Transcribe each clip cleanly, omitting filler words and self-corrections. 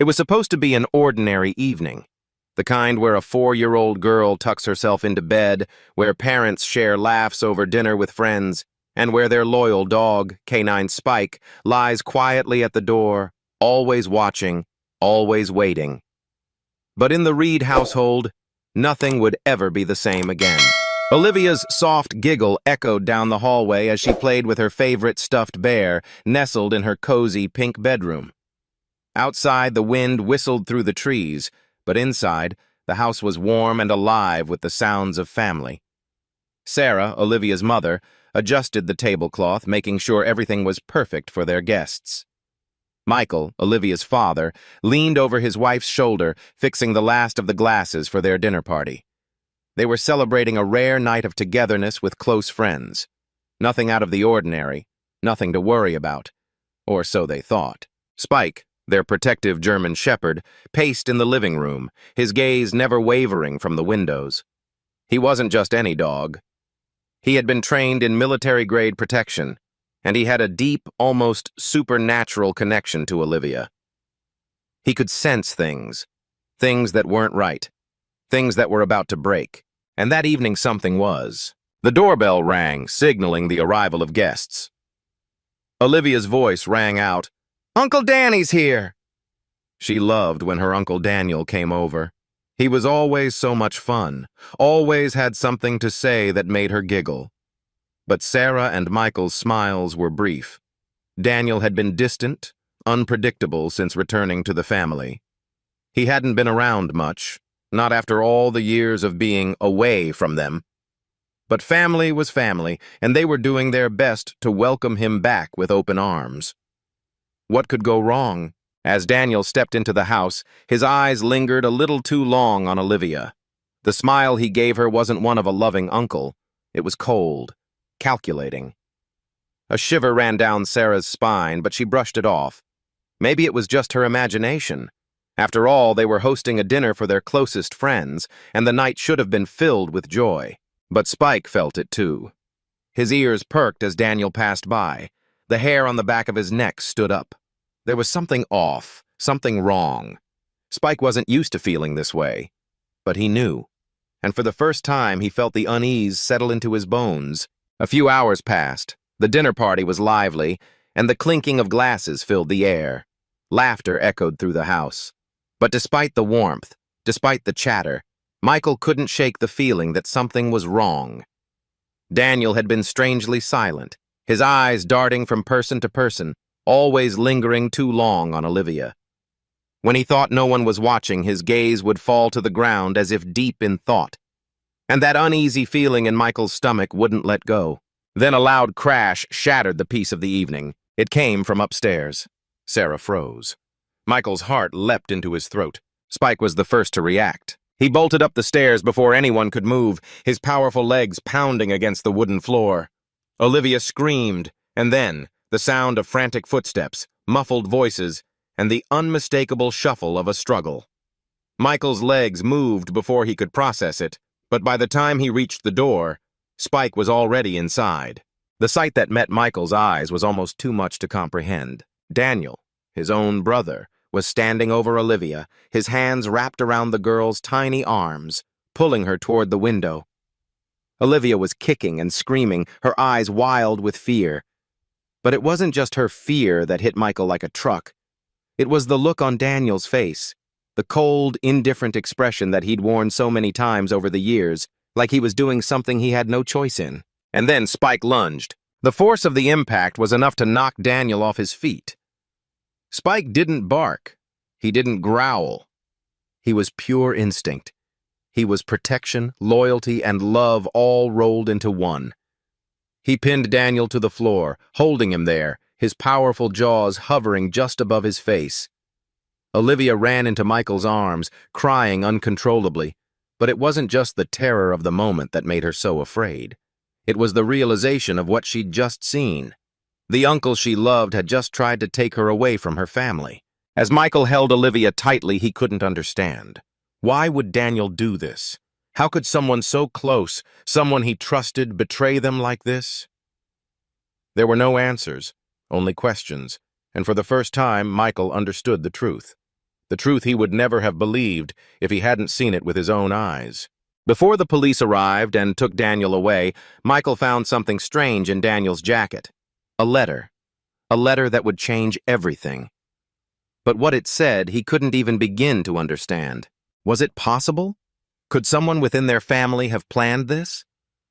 It was supposed to be an ordinary evening, the kind where a 4-year-old girl tucks herself into bed, where parents share laughs over dinner with friends, and where their loyal dog, Canine Spike, lies quietly at the door, always watching, always waiting. But in the Reed household, nothing would ever be the same again. Olivia's soft giggle echoed down the hallway as she played with her favorite stuffed bear, nestled in her cozy pink bedroom. Outside, the wind whistled through the trees, but inside, the house was warm and alive with the sounds of family. Sarah, Olivia's mother, adjusted the tablecloth, making sure everything was perfect for their guests. Michael, Olivia's father, leaned over his wife's shoulder, fixing the last of the glasses for their dinner party. They were celebrating a rare night of togetherness with close friends. Nothing out of the ordinary, nothing to worry about. Or so they thought. Spike, their protective German shepherd, paced in the living room, his gaze never wavering from the windows. He wasn't just any dog. He had been trained in military-grade protection, and he had a deep, almost supernatural connection to Olivia. He could sense things that weren't right, things that were about to break. And that evening something was. The doorbell rang, signaling the arrival of guests. Olivia's voice rang out, "Uncle Danny's here!" She loved when her Uncle Daniel came over. He was always so much fun, always had something to say that made her giggle. But Sarah and Michael's smiles were brief. Daniel had been distant, unpredictable since returning to the family. He hadn't been around much, not after all the years of being away from them. But family was family, and they were doing their best to welcome him back with open arms. What could go wrong? As Daniel stepped into the house, his eyes lingered a little too long on Olivia. The smile he gave her wasn't one of a loving uncle. It was cold, calculating. A shiver ran down Sarah's spine, but she brushed it off. Maybe it was just her imagination. After all, they were hosting a dinner for their closest friends, and the night should have been filled with joy. But Spike felt it too. His ears perked as Daniel passed by. The hair on the back of his neck stood up. There was something off, something wrong. Spike wasn't used to feeling this way, but he knew. And for the first time, he felt the unease settle into his bones. A few hours passed. The dinner party was lively, and the clinking of glasses filled the air. Laughter echoed through the house. But despite the warmth, despite the chatter, Michael couldn't shake the feeling that something was wrong. Daniel had been strangely silent, his eyes darting from person to person, always lingering too long on Olivia. When he thought no one was watching, his gaze would fall to the ground as if deep in thought. And that uneasy feeling in Michael's stomach wouldn't let go. Then a loud crash shattered the peace of the evening. It came from upstairs. Sarah froze. Michael's heart leapt into his throat. Spike was the first to react. He bolted up the stairs before anyone could move, his powerful legs pounding against the wooden floor. Olivia screamed, and then the sound of frantic footsteps, muffled voices, and the unmistakable shuffle of a struggle. Michael's legs moved before he could process it, but by the time he reached the door, Spike was already inside. The sight that met Michael's eyes was almost too much to comprehend. Daniel, his own brother, was standing over Olivia, his hands wrapped around the girl's tiny arms, pulling her toward the window. Olivia was kicking and screaming, her eyes wild with fear. But it wasn't just her fear that hit Michael like a truck. It was the look on Daniel's face, the cold, indifferent expression that he'd worn so many times over the years, like he was doing something he had no choice in. And then Spike lunged. The force of the impact was enough to knock Daniel off his feet. Spike didn't bark. He didn't growl. He was pure instinct. He was protection, loyalty, and love all rolled into one. He pinned Daniel to the floor, holding him there, his powerful jaws hovering just above his face. Olivia ran into Michael's arms, crying uncontrollably, but it wasn't just the terror of the moment that made her so afraid. It was the realization of what she'd just seen. The uncle she loved had just tried to take her away from her family. As Michael held Olivia tightly, he couldn't understand. Why would Daniel do this? How could someone so close, someone he trusted, betray them like this? There were no answers, only questions, and for the first time, Michael understood the truth. the truth he would never have believed if he hadn't seen it with his own eyes. Before the police arrived and took Daniel away, Michael found something strange in Daniel's jacket. A letter. A letter that would change everything. But what it said, he couldn't even begin to understand. Was it possible? Could someone within their family have planned this?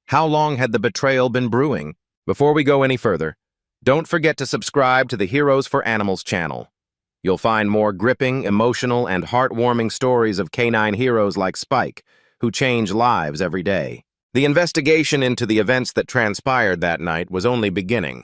How long had the betrayal been brewing? Before we go any further, don't forget to subscribe to the Heroes for Animals channel. You'll find more gripping, emotional, and heartwarming stories of canine heroes like Spike, who change lives every day. The investigation into the events that transpired that night was only beginning.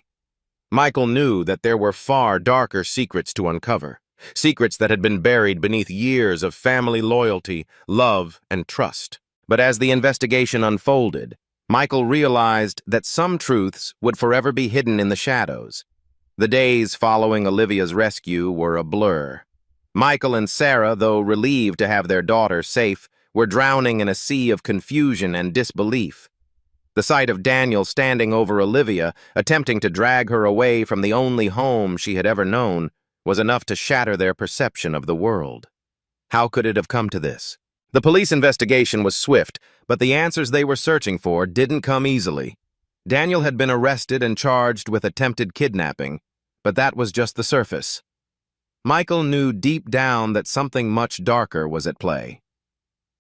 Michael knew that there were far darker secrets to uncover, secrets that had been buried beneath years of family loyalty, love, and trust. But as the investigation unfolded, Michael realized that some truths would forever be hidden in the shadows. The days following Olivia's rescue were a blur. Michael and Sarah, though relieved to have their daughter safe, were drowning in a sea of confusion and disbelief. The sight of Daniel standing over Olivia, attempting to drag her away from the only home she had ever known, was enough to shatter their perception of the world. How could it have come to this? The police investigation was swift, but the answers they were searching for didn't come easily. Daniel had been arrested and charged with attempted kidnapping, but that was just the surface. Michael knew deep down that something much darker was at play.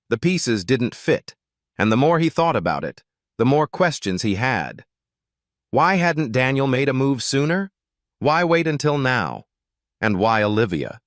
The pieces didn't fit, and the more he thought about it, the more questions he had. Why hadn't Daniel made a move sooner? Why wait until now? And why Olivia?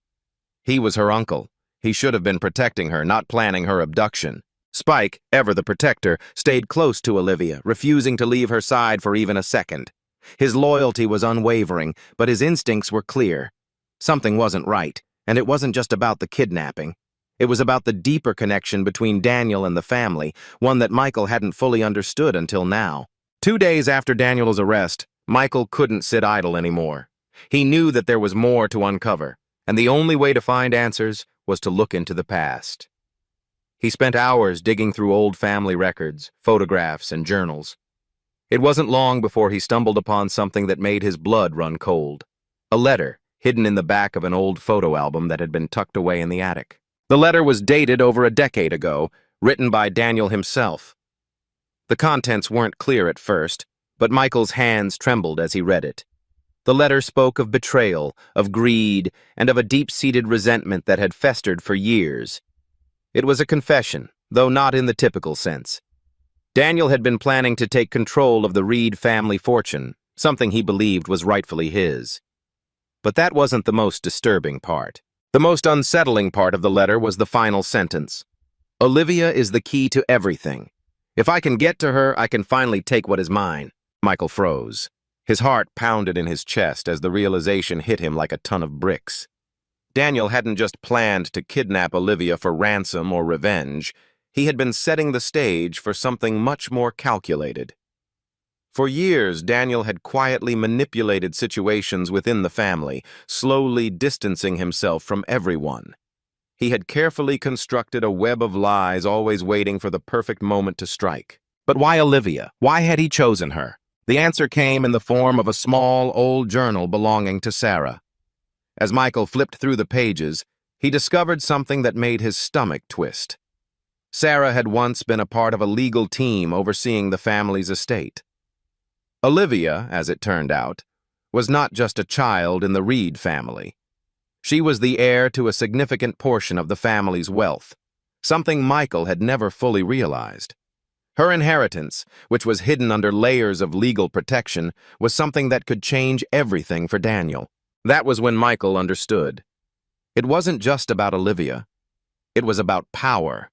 He was her uncle. He should have been protecting her, not planning her abduction. Spike, ever the protector, stayed close to Olivia, refusing to leave her side for even a second. His loyalty was unwavering, but his instincts were clear. Something wasn't right, and it wasn't just about the kidnapping. It was about the deeper connection between Daniel and the family, one that Michael hadn't fully understood until now. 2 days after Daniel's arrest, Michael couldn't sit idle anymore. He knew that there was more to uncover, and the only way to find answers was to look into the past. He spent hours digging through old family records, photographs, and journals. It wasn't long before he stumbled upon something that made his blood run cold. A letter hidden in the back of an old photo album that had been tucked away in the attic. The letter was dated over a decade ago, written by Daniel himself. The contents weren't clear at first, but Michael's hands trembled as he read it. The letter spoke of betrayal, of greed, and of a deep-seated resentment that had festered for years. It was a confession, though not in the typical sense. Daniel had been planning to take control of the Reed family fortune, something he believed was rightfully his. But that wasn't the most disturbing part. The most unsettling part of the letter was the final sentence. Olivia is the key to everything. If I can get to her, I can finally take what is mine. Michael froze. His heart pounded in his chest as the realization hit him like a ton of bricks. Daniel hadn't just planned to kidnap Olivia for ransom or revenge. He had been setting the stage for something much more calculated. For years, Daniel had quietly manipulated situations within the family, slowly distancing himself from everyone. He had carefully constructed a web of lies, always waiting for the perfect moment to strike. But why Olivia? Why had he chosen her? The answer came in the form of a small, old journal belonging to Sarah. As Michael flipped through the pages, he discovered something that made his stomach twist. Sarah had once been a part of a legal team overseeing the family's estate. Olivia, as it turned out, was not just a child in the Reed family. She was the heir to a significant portion of the family's wealth, something Michael had never fully realized. Her inheritance, which was hidden under layers of legal protection, was something that could change everything for Daniel. That was when Michael understood. It wasn't just about Olivia. It was about power.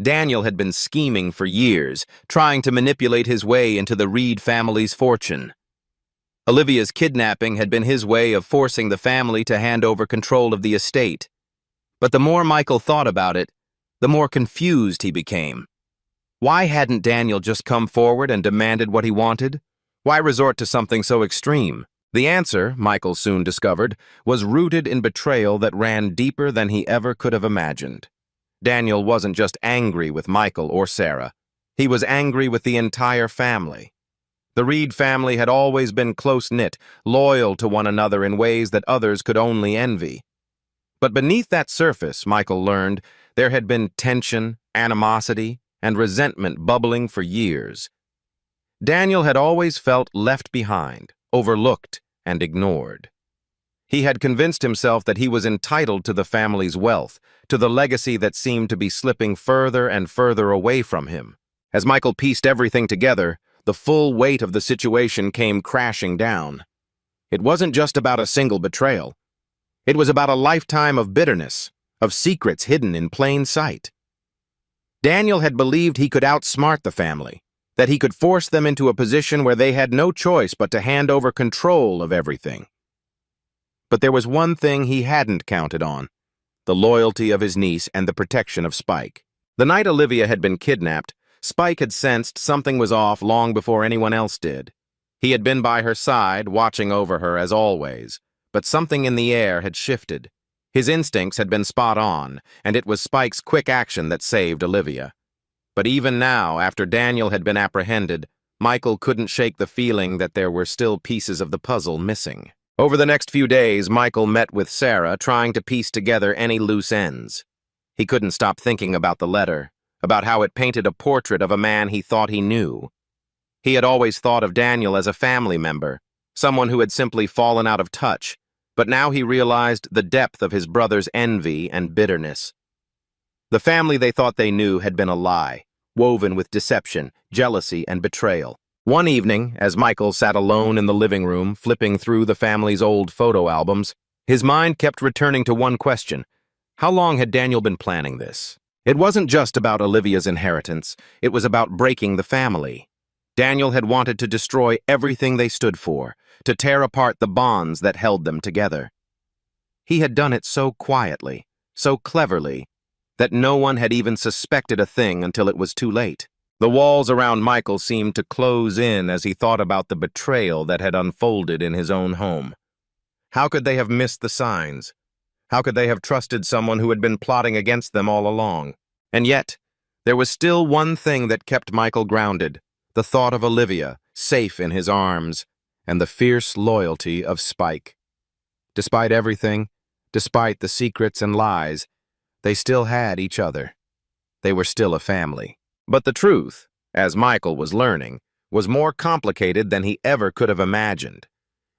Daniel had been scheming for years, trying to manipulate his way into the Reed family's fortune. Olivia's kidnapping had been his way of forcing the family to hand over control of the estate. But the more Michael thought about it, the more confused he became. Why hadn't Daniel just come forward and demanded what he wanted? Why resort to something so extreme? The answer, Michael soon discovered, was rooted in betrayal that ran deeper than he ever could have imagined. Daniel wasn't just angry with Michael or Sarah. He was angry with the entire family. The Reed family had always been close-knit, loyal to one another in ways that others could only envy. But beneath that surface, Michael learned, there had been tension, animosity, and resentment bubbling for years. Daniel had always felt left behind, overlooked, and ignored. He had convinced himself that he was entitled to the family's wealth, to the legacy that seemed to be slipping further and further away from him. As Michael pieced everything together, the full weight of the situation came crashing down. It wasn't just about a single betrayal. It was about a lifetime of bitterness, of secrets hidden in plain sight. Daniel had believed he could outsmart the family, that he could force them into a position where they had no choice but to hand over control of everything. But there was one thing he hadn't counted on: the loyalty of his niece and the protection of Spike. The night Olivia had been kidnapped, Spike had sensed something was off long before anyone else did. He had been by her side, watching over her as always, but something in the air had shifted. His instincts had been spot on, and it was Spike's quick action that saved Olivia. But even now, after Daniel had been apprehended, Michael couldn't shake the feeling that there were still pieces of the puzzle missing. Over the next few days, Michael met with Sarah, trying to piece together any loose ends. He couldn't stop thinking about the letter, about how it painted a portrait of a man he thought he knew. He had always thought of Daniel as a family member, someone who had simply fallen out of touch, but now he realized the depth of his brother's envy and bitterness. The family they thought they knew had been a lie, woven with deception, jealousy, and betrayal. One evening, as Michael sat alone in the living room, flipping through the family's old photo albums, his mind kept returning to one question: how long had Daniel been planning this? It wasn't just about Olivia's inheritance, it was about breaking the family. Daniel had wanted to destroy everything they stood for, to tear apart the bonds that held them together. He had done it so quietly, so cleverly, that no one had even suspected a thing until it was too late. The walls around Michael seemed to close in as he thought about the betrayal that had unfolded in his own home. How could they have missed the signs? How could they have trusted someone who had been plotting against them all along? And yet, there was still one thing that kept Michael grounded: the thought of Olivia, safe in his arms, and the fierce loyalty of Spike. Despite everything, despite the secrets and lies, they still had each other. They were still a family. But the truth, as Michael was learning, was more complicated than he ever could have imagined.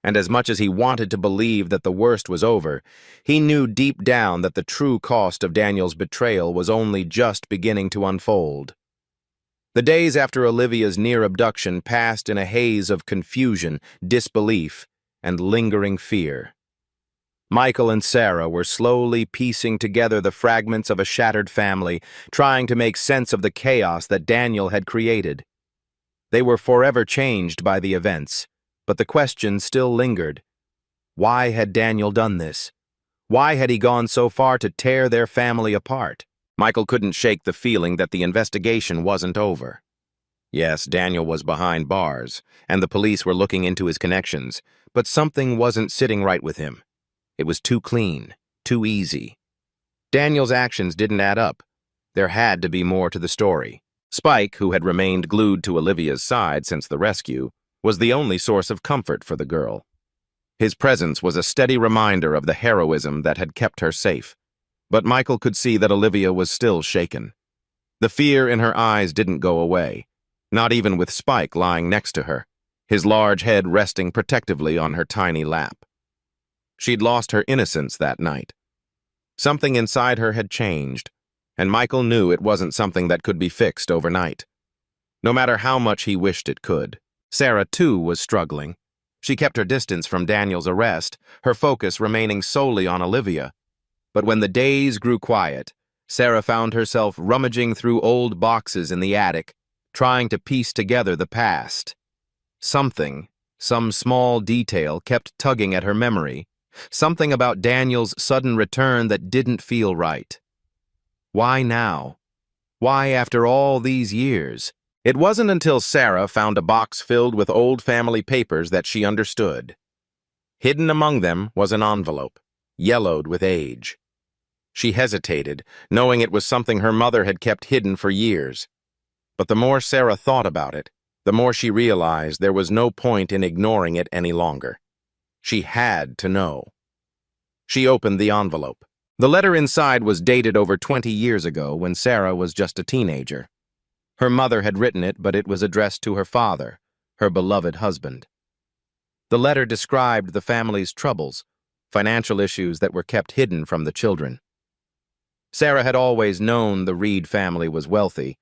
And as much as he wanted to believe that the worst was over, he knew deep down that the true cost of Daniel's betrayal was only just beginning to unfold. The days after Olivia's near abduction passed in a haze of confusion, disbelief, and lingering fear. Michael and Sarah were slowly piecing together the fragments of a shattered family, trying to make sense of the chaos that Daniel had created. They were forever changed by the events, but the question still lingered. Why had Daniel done this? Why had he gone so far to tear their family apart? Michael couldn't shake the feeling that the investigation wasn't over. Yes, Daniel was behind bars, and the police were looking into his connections, but something wasn't sitting right with him. It was too clean, too easy. Daniel's actions didn't add up. There had to be more to the story. Spike, who had remained glued to Olivia's side since the rescue, was the only source of comfort for the girl. His presence was a steady reminder of the heroism that had kept her safe. But Michael could see that Olivia was still shaken. The fear in her eyes didn't go away, not even with Spike lying next to her, his large head resting protectively on her tiny lap. She'd lost her innocence that night. Something inside her had changed, and Michael knew it wasn't something that could be fixed overnight, no matter how much he wished it could. Sarah, too, was struggling. She kept her distance from Daniel's arrest, her focus remaining solely on Olivia. But when the days grew quiet, Sarah found herself rummaging through old boxes in the attic, trying to piece together the past. Something, some small detail, kept tugging at her memory. Something about Daniel's sudden return that didn't feel right. Why now? Why after all these years? It wasn't until Sarah found a box filled with old family papers that she understood. Hidden among them was an envelope, yellowed with age. She hesitated, knowing it was something her mother had kept hidden for years. But the more Sarah thought about it, the more she realized there was no point in ignoring it any longer. She had to know. She opened the envelope. The letter inside was dated over 20 years ago when Sarah was just a teenager. Her mother had written it, but it was addressed to her father, her beloved husband. The letter described the family's troubles, financial issues that were kept hidden from the children. Sarah had always known the Reed family was wealthy,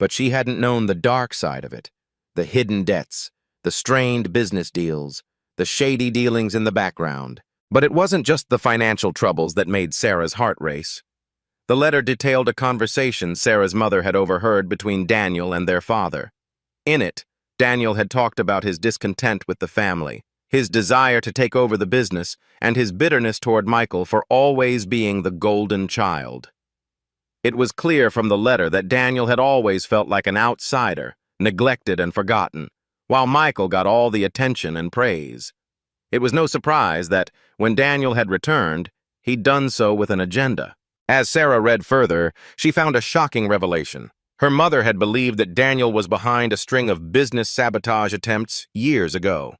but she hadn't known the dark side of it, the hidden debts, the strained business deals, the shady dealings in the background. But it wasn't just the financial troubles that made Sarah's heart race. The letter detailed a conversation Sarah's mother had overheard between Daniel and their father. In it, Daniel had talked about his discontent with the family, his desire to take over the business, and his bitterness toward Michael for always being the golden child. It was clear from the letter that Daniel had always felt like an outsider, neglected and forgotten, while Michael got all the attention and praise. It was no surprise that, when Daniel had returned, he'd done so with an agenda. As Sarah read further, she found a shocking revelation. Her mother had believed that Daniel was behind a string of business sabotage attempts years ago.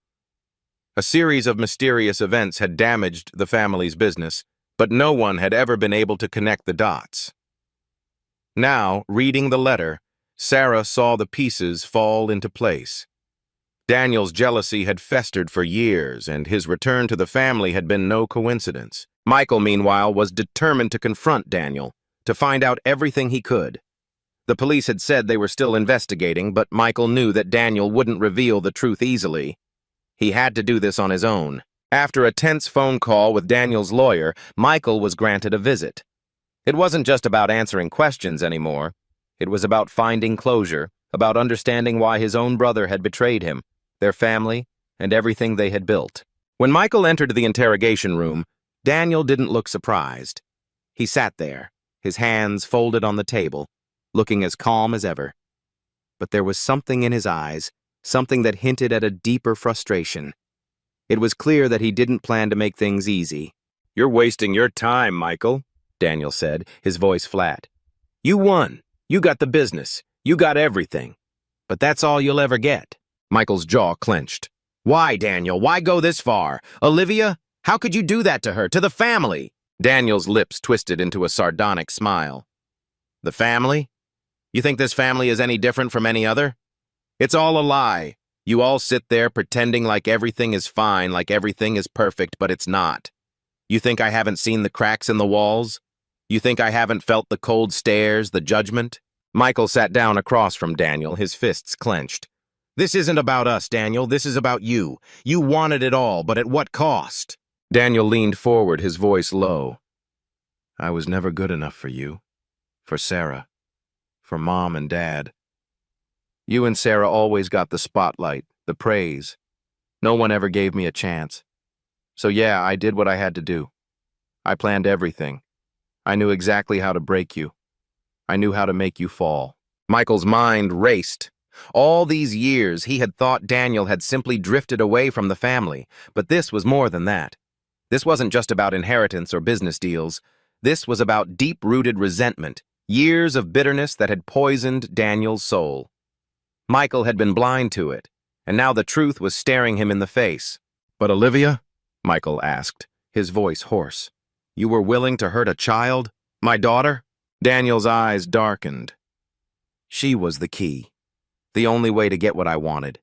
A series of mysterious events had damaged the family's business, but no one had ever been able to connect the dots. Now, reading the letter, Sarah saw the pieces fall into place. Daniel's jealousy had festered for years, and his return to the family had been no coincidence. Michael, meanwhile, was determined to confront Daniel, to find out everything he could. The police had said they were still investigating, but Michael knew that Daniel wouldn't reveal the truth easily. He had to do this on his own. After a tense phone call with Daniel's lawyer, Michael was granted a visit. It wasn't just about answering questions anymore. It was about finding closure, about understanding why his own brother had betrayed him, their family, and everything they had built. When Michael entered the interrogation room, Daniel didn't look surprised. He sat there, his hands folded on the table, looking as calm as ever. But there was something in his eyes, something that hinted at a deeper frustration. It was clear that he didn't plan to make things easy. "You're wasting your time, Michael," Daniel said, his voice flat. "You won. You got the business. You got everything. But that's all you'll ever get." Michael's jaw clenched. "Why, Daniel? Why go this far? Olivia? How could you do that to her, to the family?" Daniel's lips twisted into a sardonic smile. "The family? You think this family is any different from any other? It's all a lie. You all sit there pretending like everything is fine, like everything is perfect, but it's not. You think I haven't seen the cracks in the walls? You think I haven't felt the cold stares, the judgment?" Michael sat down across from Daniel, his fists clenched. "This isn't about us, Daniel. This is about you. You wanted it all, but at what cost?" Daniel leaned forward, his voice low. "I was never good enough for you, for Sarah, for Mom and Dad. You and Sarah always got the spotlight, the praise. No one ever gave me a chance. So yeah, I did what I had to do. I planned everything. I knew exactly how to break you. I knew how to make you fall." Michael's mind raced. All these years, he had thought Daniel had simply drifted away from the family, but this was more than that. This wasn't just about inheritance or business deals. This was about deep-rooted resentment, years of bitterness that had poisoned Daniel's soul. Michael had been blind to it, and now the truth was staring him in the face. "But Olivia?" Michael asked, his voice hoarse. "You were willing to hurt a child? My daughter?" Daniel's eyes darkened. "She was the key. The only way to get what I wanted.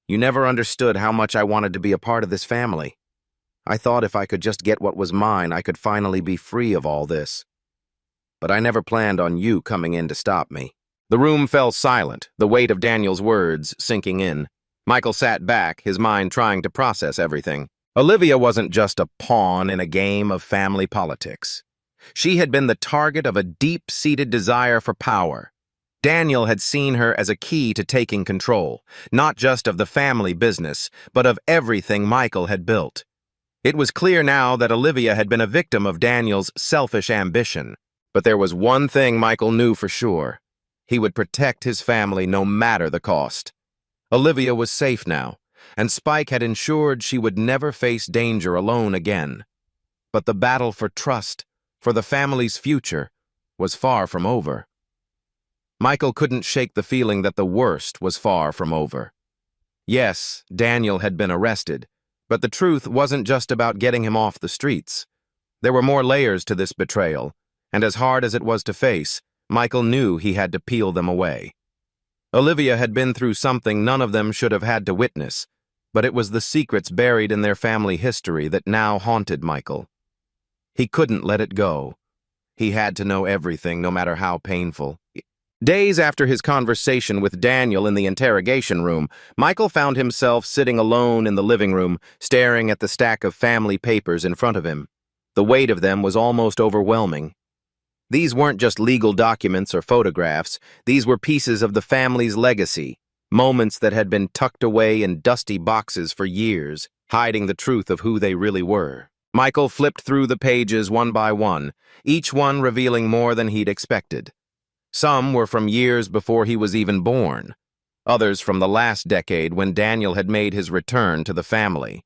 You never understood how much I wanted to be a part of this family. I thought if I could just get what was mine, I could finally be free of all this. But I never planned on you coming in to stop me." The room fell silent, the weight of Daniel's words sinking in. Michael sat back, his mind trying to process everything. Olivia wasn't just a pawn in a game of family politics. She had been the target of a deep-seated desire for power. Daniel had seen her as a key to taking control, not just of the family business, but of everything Michael had built. It was clear now that Olivia had been a victim of Daniel's selfish ambition. But there was one thing Michael knew for sure. He would protect his family no matter the cost. Olivia was safe now, and Spike had ensured she would never face danger alone again. But the battle for trust, for the family's future, was far from over. Michael couldn't shake the feeling that the worst was far from over. Yes, Daniel had been arrested, but the truth wasn't just about getting him off the streets. There were more layers to this betrayal, and as hard as it was to face, Michael knew he had to peel them away. Olivia had been through something none of them should have had to witness, but it was the secrets buried in their family history that now haunted Michael. He couldn't let it go. He had to know everything, no matter how painful. Days after his conversation with Daniel in the interrogation room, Michael found himself sitting alone in the living room, staring at the stack of family papers in front of him. The weight of them was almost overwhelming. These weren't just legal documents or photographs. These were pieces of the family's legacy, moments that had been tucked away in dusty boxes for years, hiding the truth of who they really were. Michael flipped through the pages one by one, each one revealing more than he'd expected. Some were from years before he was even born, others from the last decade when Daniel had made his return to the family.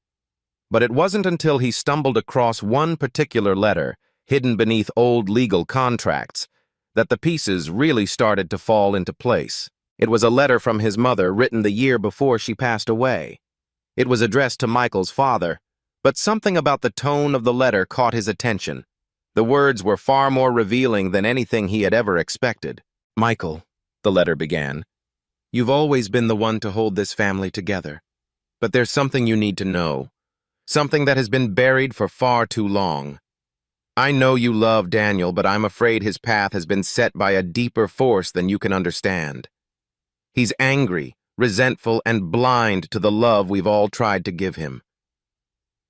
But it wasn't until he stumbled across one particular letter, hidden beneath old legal contracts, that the pieces really started to fall into place. It was a letter from his mother written the year before she passed away. It was addressed to Michael's father, but something about the tone of the letter caught his attention. The words were far more revealing than anything he had ever expected. "Michael," the letter began, "you've always been the one to hold this family together. But there's something you need to know, something that has been buried for far too long. I know you love Daniel, but I'm afraid his path has been set by a deeper force than you can understand. He's angry, resentful, and blind to the love we've all tried to give him.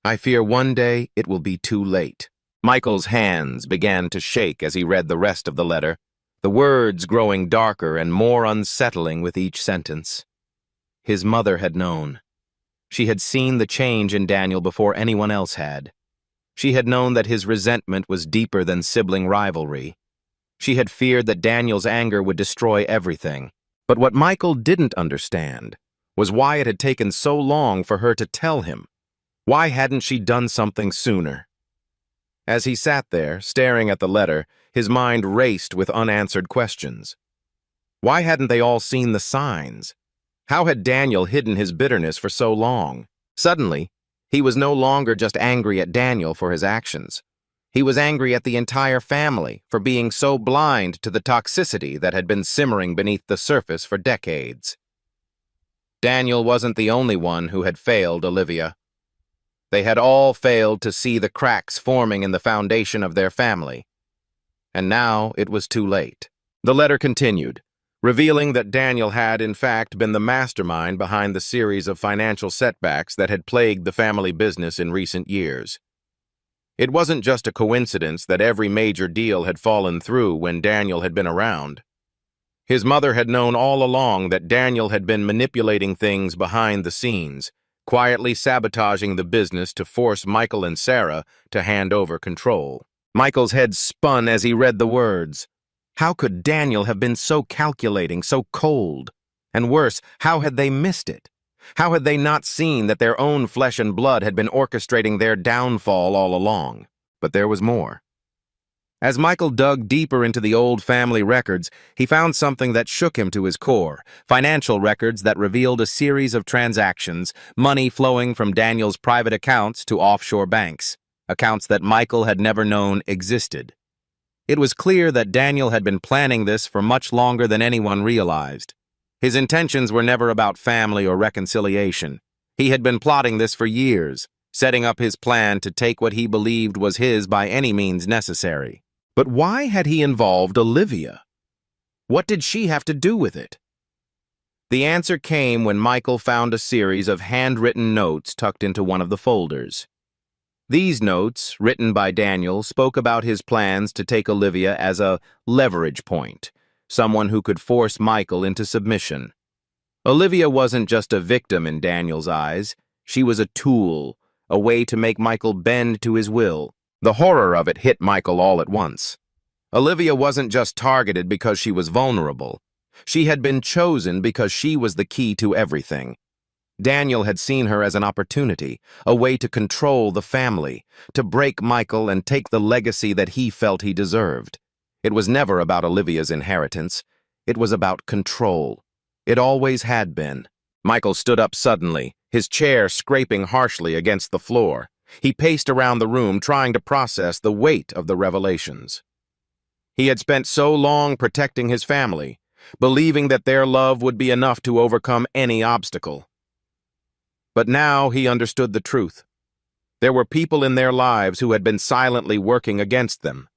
I fear one day it will be too late." Michael's hands began to shake as he read the rest of the letter, the words growing darker and more unsettling with each sentence. His mother had known. She had seen the change in Daniel before anyone else had. She had known that his resentment was deeper than sibling rivalry. She had feared that Daniel's anger would destroy everything. But what Michael didn't understand was why it had taken so long for her to tell him. Why hadn't she done something sooner? As he sat there, staring at the letter, his mind raced with unanswered questions. Why hadn't they all seen the signs? How had Daniel hidden his bitterness for so long? Suddenly, he was no longer just angry at Daniel for his actions. He was angry at the entire family for being so blind to the toxicity that had been simmering beneath the surface for decades. Daniel wasn't the only one who had failed Olivia. They had all failed to see the cracks forming in the foundation of their family. And now it was too late. The letter continued, revealing that Daniel had, in fact, been the mastermind behind the series of financial setbacks that had plagued the family business in recent years. It wasn't just a coincidence that every major deal had fallen through when Daniel had been around. His mother had known all along that Daniel had been manipulating things behind the scenes, quietly sabotaging the business to force Michael and Sarah to hand over control. Michael's head spun as he read the words. How could Daniel have been so calculating, so cold? And worse, how had they missed it? How had they not seen that their own flesh and blood had been orchestrating their downfall all along? But there was more. As Michael dug deeper into the old family records, he found something that shook him to his core, financial records that revealed a series of transactions, money flowing from Daniel's private accounts to offshore banks, accounts that Michael had never known existed. It was clear that Daniel had been planning this for much longer than anyone realized. His intentions were never about family or reconciliation. He had been plotting this for years, setting up his plan to take what he believed was his by any means necessary. But why had he involved Olivia? What did she have to do with it? The answer came when Michael found a series of handwritten notes tucked into one of the folders. These notes, written by Daniel, spoke about his plans to take Olivia as a leverage point, someone who could force Michael into submission. Olivia wasn't just a victim in Daniel's eyes. She was a tool, a way to make Michael bend to his will. The horror of it hit Michael all at once. Olivia wasn't just targeted because she was vulnerable. She had been chosen because she was the key to everything. Daniel had seen her as an opportunity, a way to control the family, to break Michael and take the legacy that he felt he deserved. It was never about Olivia's inheritance. It was about control. It always had been. Michael stood up suddenly, his chair scraping harshly against the floor. He paced around the room trying to process the weight of the revelations. He had spent so long protecting his family, believing that their love would be enough to overcome any obstacle. But now he understood the truth. There were people in their lives who had been silently working against them,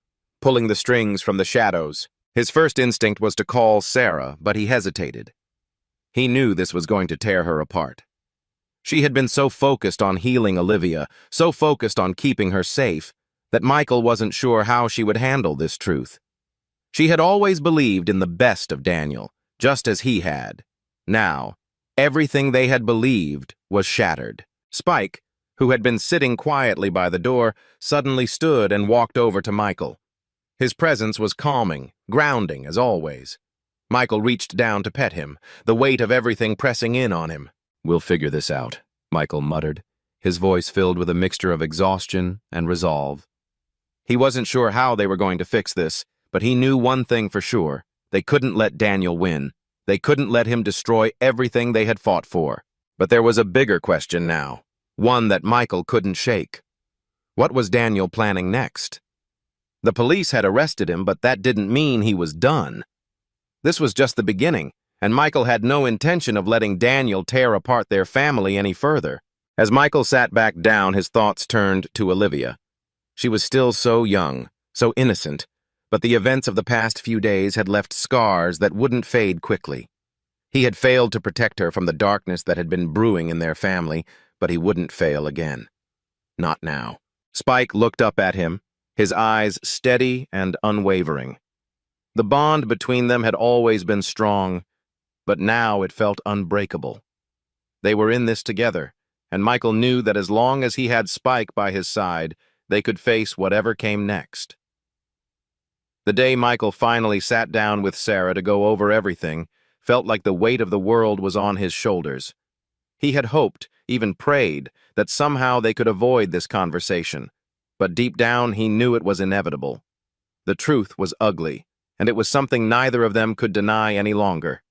pulling the strings from the shadows. His first instinct was to call Sarah, but he hesitated. He knew this was going to tear her apart. She had been so focused on healing Olivia, so focused on keeping her safe, that Michael wasn't sure how she would handle this truth. She had always believed in the best of Daniel, just as he had. Now, everything they had believed was shattered. Spike, who had been sitting quietly by the door, suddenly stood and walked over to Michael. His presence was calming, grounding as always. Michael reached down to pet him, the weight of everything pressing in on him. "We'll figure this out," Michael muttered, his voice filled with a mixture of exhaustion and resolve. He wasn't sure how they were going to fix this, but he knew one thing for sure. They couldn't let Daniel win. They couldn't let him destroy everything they had fought for. But there was a bigger question now, one that Michael couldn't shake. What was Daniel planning next? The police had arrested him, but that didn't mean he was done. This was just the beginning, and Michael had no intention of letting Daniel tear apart their family any further. As Michael sat back down, his thoughts turned to Olivia. She was still so young, so innocent, but the events of the past few days had left scars that wouldn't fade quickly. He had failed to protect her from the darkness that had been brewing in their family, but he wouldn't fail again. Not now. Spike looked up at him, his eyes steady and unwavering. The bond between them had always been strong, but now it felt unbreakable. They were in this together, and Michael knew that as long as he had Spike by his side, they could face whatever came next. The day Michael finally sat down with Sarah to go over everything felt like the weight of the world was on his shoulders. He had hoped, even prayed, that somehow they could avoid this conversation, but deep down he knew it was inevitable. The truth was ugly, and it was something neither of them could deny any longer.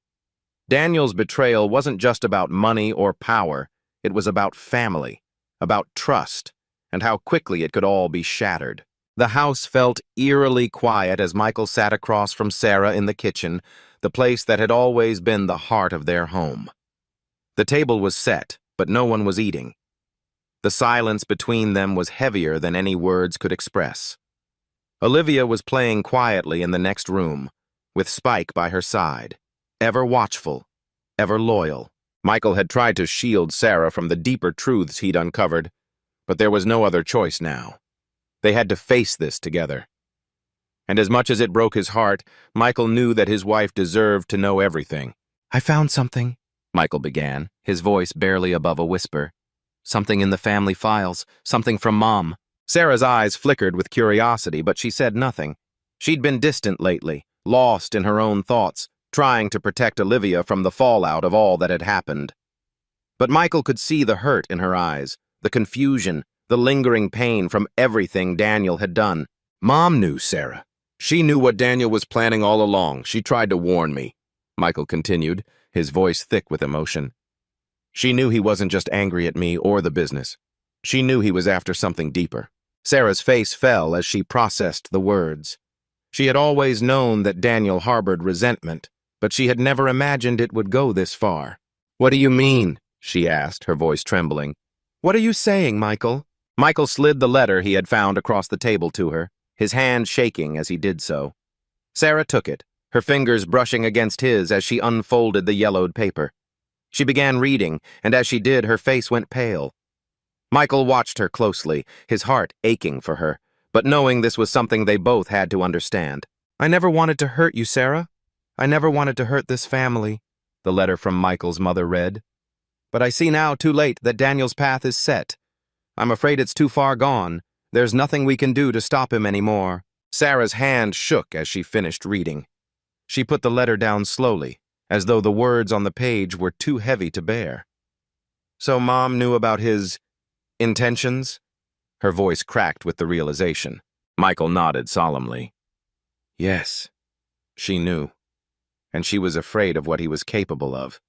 Daniel's betrayal wasn't just about money or power, it was about family, about trust, and how quickly it could all be shattered. The house felt eerily quiet as Michael sat across from Sarah in the kitchen, the place that had always been the heart of their home. The table was set, but no one was eating. The silence between them was heavier than any words could express. Olivia was playing quietly in the next room, with Spike by her side, ever watchful, ever loyal. Michael had tried to shield Sarah from the deeper truths he'd uncovered, but there was no other choice now. They had to face this together. And as much as it broke his heart, Michael knew that his wife deserved to know everything. "I found something," Michael began, his voice barely above a whisper. "Something in the family files, something from Mom." Sarah's eyes flickered with curiosity, but she said nothing. She'd been distant lately, lost in her own thoughts, trying to protect Olivia from the fallout of all that had happened. But Michael could see the hurt in her eyes, the confusion, the lingering pain from everything Daniel had done. "Mom knew, Sarah. She knew what Daniel was planning all along. She tried to warn me," Michael continued, his voice thick with emotion. "She knew he wasn't just angry at me or the business. She knew he was after something deeper." Sarah's face fell as she processed the words. She had always known that Daniel harbored resentment, but she had never imagined it would go this far. "What do you mean?" she asked, her voice trembling. "What are you saying, Michael?" Michael slid the letter he had found across the table to her, his hand shaking as he did so. Sarah took it, her fingers brushing against his as she unfolded the yellowed paper. She began reading, and as she did, her face went pale. Michael watched her closely, his heart aching for her, but knowing this was something they both had to understand. "I never wanted to hurt you, Sarah. I never wanted to hurt this family," the letter from Michael's mother read. "But I see now, too late, that Daniel's path is set. I'm afraid it's too far gone. There's nothing we can do to stop him anymore." Sarah's hand shook as she finished reading. She put the letter down slowly, as though the words on the page were too heavy to bear. "So Mom knew about his intentions?" Her voice cracked with the realization. Michael nodded solemnly. "Yes, she knew, and she was afraid of what he was capable of.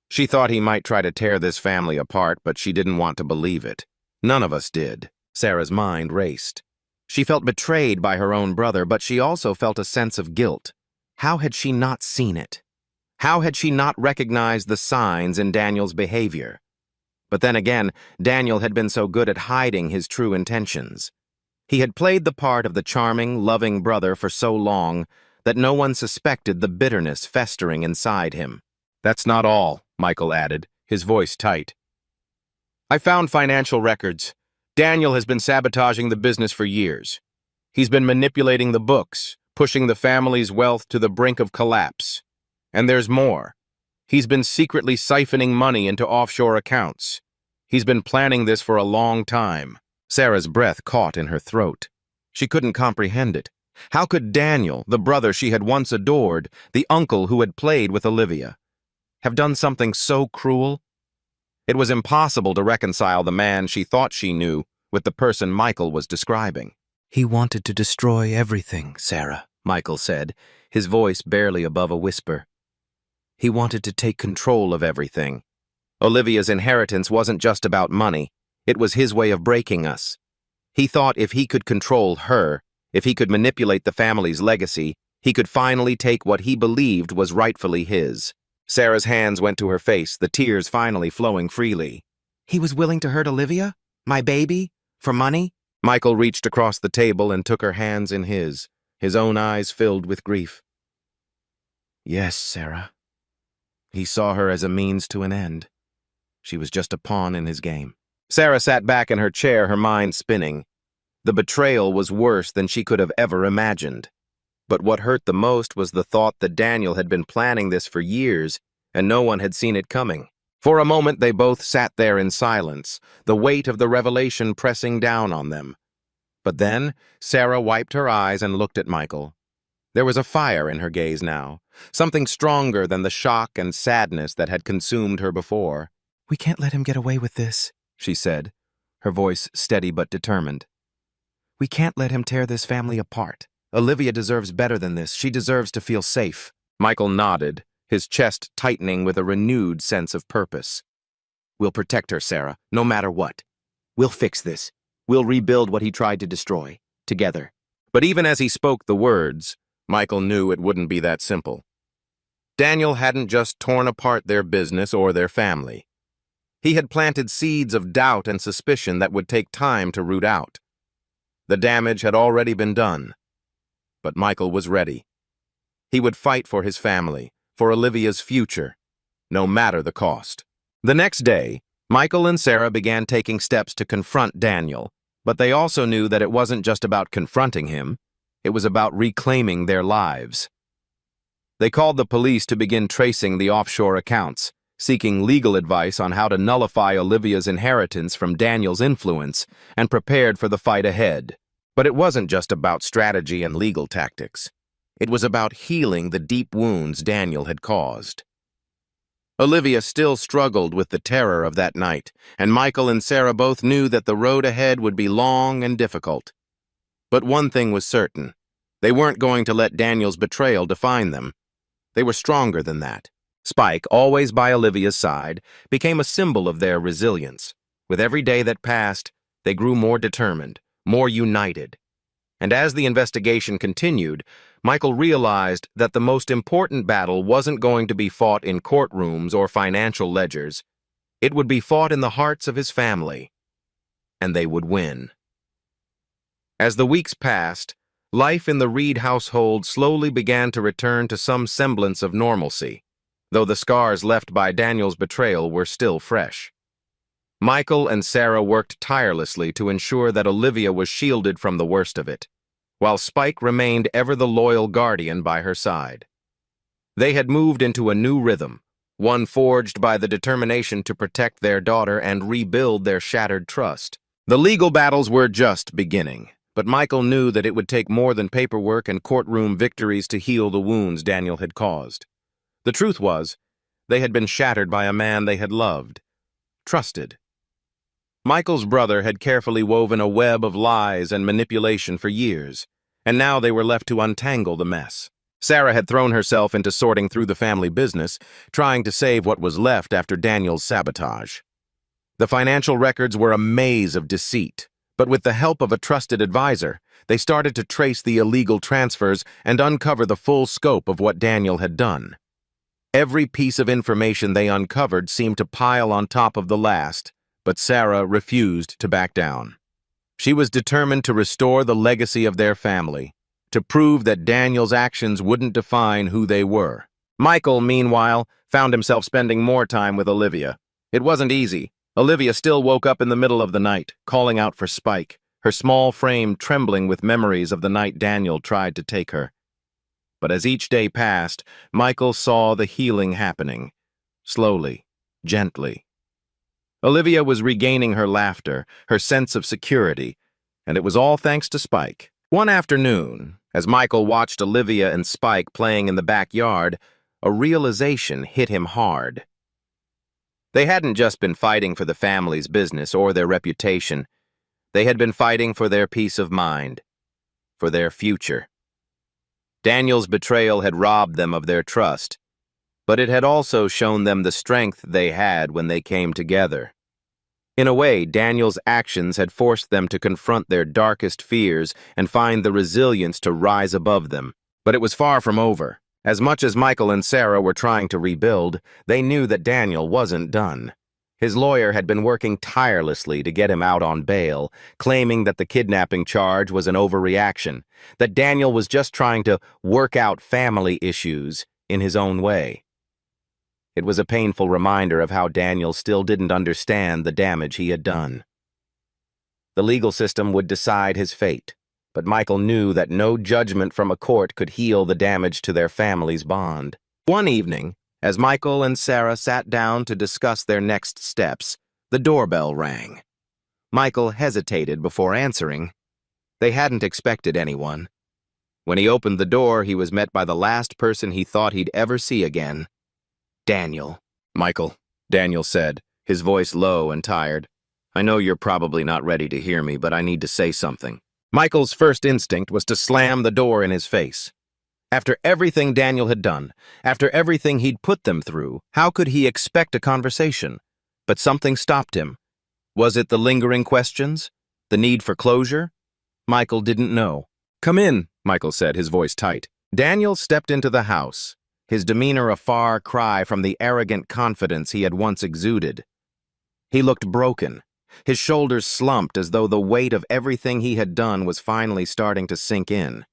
She thought he might try to tear this family apart, but she didn't want to believe it. None of us did. Sarah's mind raced. She felt betrayed by her own brother, but she also felt a sense of guilt. How had she not seen it? How had she not recognized the signs in Daniel's behavior? But then again, Daniel had been so good at hiding his true intentions. He had played the part of the charming, loving brother for so long that no one suspected the bitterness festering inside him. "That's not all," Michael added, his voice tight. "I found financial records. Daniel has been sabotaging the business for years. He's been manipulating the books, pushing the family's wealth to the brink of collapse. And there's more. He's been secretly siphoning money into offshore accounts. He's been planning this for a long time." Sarah's breath caught in her throat. She couldn't comprehend it. How could Daniel, the brother she had once adored, the uncle who had played with Olivia, have done something so cruel? It was impossible to reconcile the man she thought she knew with the person Michael was describing. "He wanted to destroy everything, Sarah," Michael said, his voice barely above a whisper. "He wanted to take control of everything. Olivia's inheritance wasn't just about money. It was his way of breaking us. He thought if he could control her, if he could manipulate the family's legacy, he could finally take what he believed was rightfully his." Sarah's hands went to her face, the tears finally flowing freely. "He was willing to hurt Olivia? My baby? For money?" Michael reached across the table and took her hands in his own eyes filled with grief. "Yes, Sarah. He saw her as a means to an end. She was just a pawn in his game." Sarah sat back in her chair, her mind spinning. The betrayal was worse than she could have ever imagined. But what hurt the most was the thought that Daniel had been planning this for years, and no one had seen it coming. For a moment they both sat there in silence, the weight of the revelation pressing down on them. But then Sarah wiped her eyes and looked at Michael. There was a fire in her gaze now, something stronger than the shock and sadness that had consumed her before. "We can't let him get away with this," she said, her voice steady but determined. "We can't let him tear this family apart. Olivia deserves better than this. She deserves to feel safe." Michael nodded, his chest tightening with a renewed sense of purpose. "We'll protect her, Sarah, no matter what. We'll fix this. We'll rebuild what he tried to destroy, together." But even as he spoke the words, Michael knew it wouldn't be that simple. Daniel hadn't just torn apart their business or their family. He had planted seeds of doubt and suspicion that would take time to root out. The damage had already been done. But Michael was ready. He would fight for his family, for Olivia's future, no matter the cost. The next day, Michael and Sarah began taking steps to confront Daniel, but they also knew that it wasn't just about confronting him. It was about reclaiming their lives. They called the police to begin tracing the offshore accounts, seeking legal advice on how to nullify Olivia's inheritance from Daniel's influence, and prepared for the fight ahead. But it wasn't just about strategy and legal tactics. It was about healing the deep wounds Daniel had caused. Olivia still struggled with the terror of that night, and Michael and Sarah both knew that the road ahead would be long and difficult. But one thing was certain. They weren't going to let Daniel's betrayal define them. They were stronger than that. Spike, always by Olivia's side, became a symbol of their resilience. With every day that passed, they grew more determined, more united. And as the investigation continued, Michael realized that the most important battle wasn't going to be fought in courtrooms or financial ledgers. It would be fought in the hearts of his family. And they would win. As the weeks passed, life in the Reed household slowly began to return to some semblance of normalcy, though the scars left by Daniel's betrayal were still fresh. Michael and Sarah worked tirelessly to ensure that Olivia was shielded from the worst of it, while Spike remained ever the loyal guardian by her side. They had moved into a new rhythm, one forged by the determination to protect their daughter and rebuild their shattered trust. The legal battles were just beginning, but Michael knew that it would take more than paperwork and courtroom victories to heal the wounds Daniel had caused. The truth was, they had been shattered by a man they had loved, trusted. Michael's brother had carefully woven a web of lies and manipulation for years, and now they were left to untangle the mess. Sarah had thrown herself into sorting through the family business, trying to save what was left after Daniel's sabotage. The financial records were a maze of deceit, but with the help of a trusted advisor, they started to trace the illegal transfers and uncover the full scope of what Daniel had done. Every piece of information they uncovered seemed to pile on top of the last, but Sarah refused to back down. She was determined to restore the legacy of their family, to prove that Daniel's actions wouldn't define who they were. Michael, meanwhile, found himself spending more time with Olivia. It wasn't easy. Olivia still woke up in the middle of the night, calling out for Spike, her small frame trembling with memories of the night Daniel tried to take her. But as each day passed, Michael saw the healing happening, slowly, gently. Olivia was regaining her laughter, her sense of security, and it was all thanks to Spike. One afternoon, as Michael watched Olivia and Spike playing in the backyard, a realization hit him hard. They hadn't just been fighting for the family's business or their reputation. They had been fighting for their peace of mind, for their future. Daniel's betrayal had robbed them of their trust, but it had also shown them the strength they had when they came together. In a way, Daniel's actions had forced them to confront their darkest fears and find the resilience to rise above them. But it was far from over. As much as Michael and Sarah were trying to rebuild, they knew that Daniel wasn't done. His lawyer had been working tirelessly to get him out on bail, claiming that the kidnapping charge was an overreaction, that Daniel was just trying to work out family issues in his own way. It was a painful reminder of how Daniel still didn't understand the damage he had done. The legal system would decide his fate, but Michael knew that no judgment from a court could heal the damage to their family's bond. One evening, as Michael and Sarah sat down to discuss their next steps, the doorbell rang. Michael hesitated before answering. They hadn't expected anyone. When he opened the door, he was met by the last person he thought he'd ever see again. Daniel. "Michael," Daniel said, his voice low and tired. "I know you're probably not ready to hear me, but I need to say something." Michael's first instinct was to slam the door in his face. After everything Daniel had done, after everything he'd put them through, how could he expect a conversation? But something stopped him. Was it the lingering questions? The need for closure? Michael didn't know. "Come in," Michael said, his voice tight. Daniel stepped into the house, his demeanor a far cry from the arrogant confidence he had once exuded. He looked broken. His shoulders slumped as though the weight of everything he had done was finally starting to sink in.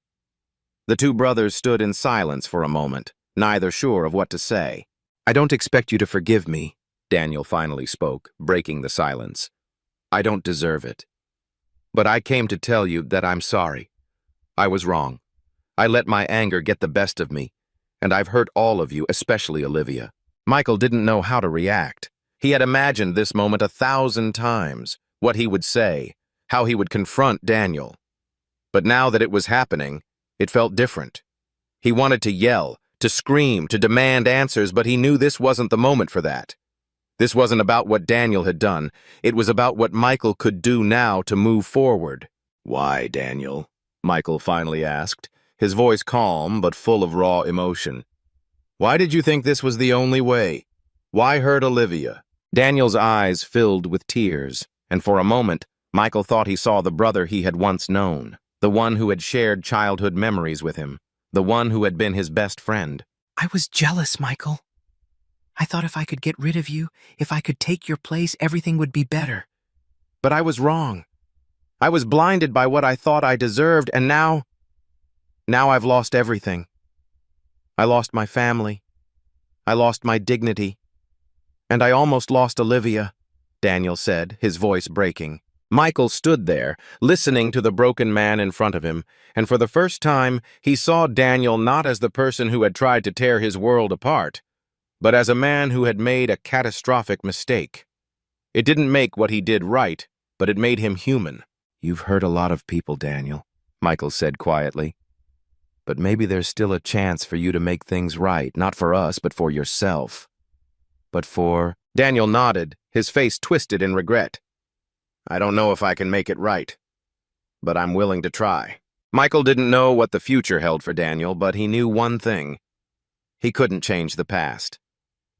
The two brothers stood in silence for a moment, neither sure of what to say. "I don't expect you to forgive me," Daniel finally spoke, breaking the silence. "I don't deserve it. But I came to tell you that I'm sorry. I was wrong. I let my anger get the best of me, and I've hurt all of you, especially Olivia." Michael didn't know how to react. He had imagined this moment 1,000 times, what he would say, how he would confront Daniel. But now that it was happening, it felt different. He wanted to yell, to scream, to demand answers, but he knew this wasn't the moment for that. This wasn't about what Daniel had done. It was about what Michael could do now to move forward. "Why, Daniel?" Michael finally asked, his voice calm but full of raw emotion. "Why did you think this was the only way? Why hurt Olivia?" Daniel's eyes filled with tears, and for a moment, Michael thought he saw the brother he had once known, the one who had shared childhood memories with him, the one who had been his best friend. "I was jealous, Michael. I thought if I could get rid of you, if I could take your place, everything would be better." But I was wrong. I was blinded by what I thought I deserved, and now I've lost everything. I lost my family. I lost my dignity. And I almost lost Olivia, Daniel said, his voice breaking. Michael stood there, listening to the broken man in front of him, and for the first time, he saw Daniel not as the person who had tried to tear his world apart, but as a man who had made a catastrophic mistake. It didn't make what he did right, but it made him human. "You've hurt a lot of people, Daniel," Michael said quietly. "But maybe there's still a chance for you to make things right, not for us, but for yourself. But for—" Daniel nodded, his face twisted in regret. "I don't know if I can make it right, but I'm willing to try." Michael didn't know what the future held for Daniel, but he knew one thing. He couldn't change the past.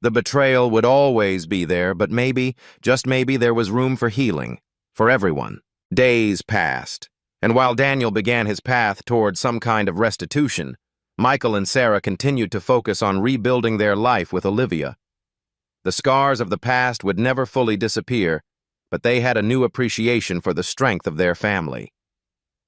The betrayal would always be there, but maybe, just maybe, there was room for healing. For everyone. Days passed, and while Daniel began his path toward some kind of restitution, Michael and Sarah continued to focus on rebuilding their life with Olivia. The scars of the past would never fully disappear, but they had a new appreciation for the strength of their family.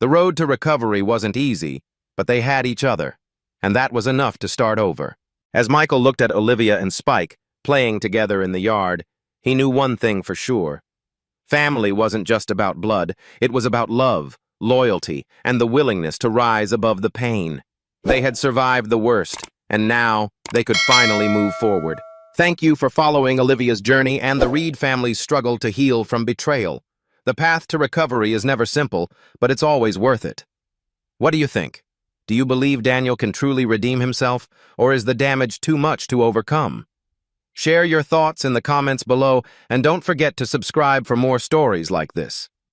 The road to recovery wasn't easy, but they had each other, and that was enough to start over. As Michael looked at Olivia and Spike, playing together in the yard, he knew one thing for sure. Family wasn't just about blood, it was about love, loyalty, and the willingness to rise above the pain. They had survived the worst, and now they could finally move forward. Thank you for following Olivia's journey and the Reed family's struggle to heal from betrayal. The path to recovery is never simple, but it's always worth it. What do you think? Do you believe Daniel can truly redeem himself, or is the damage too much to overcome? Share your thoughts in the comments below, and don't forget to subscribe for more stories like this.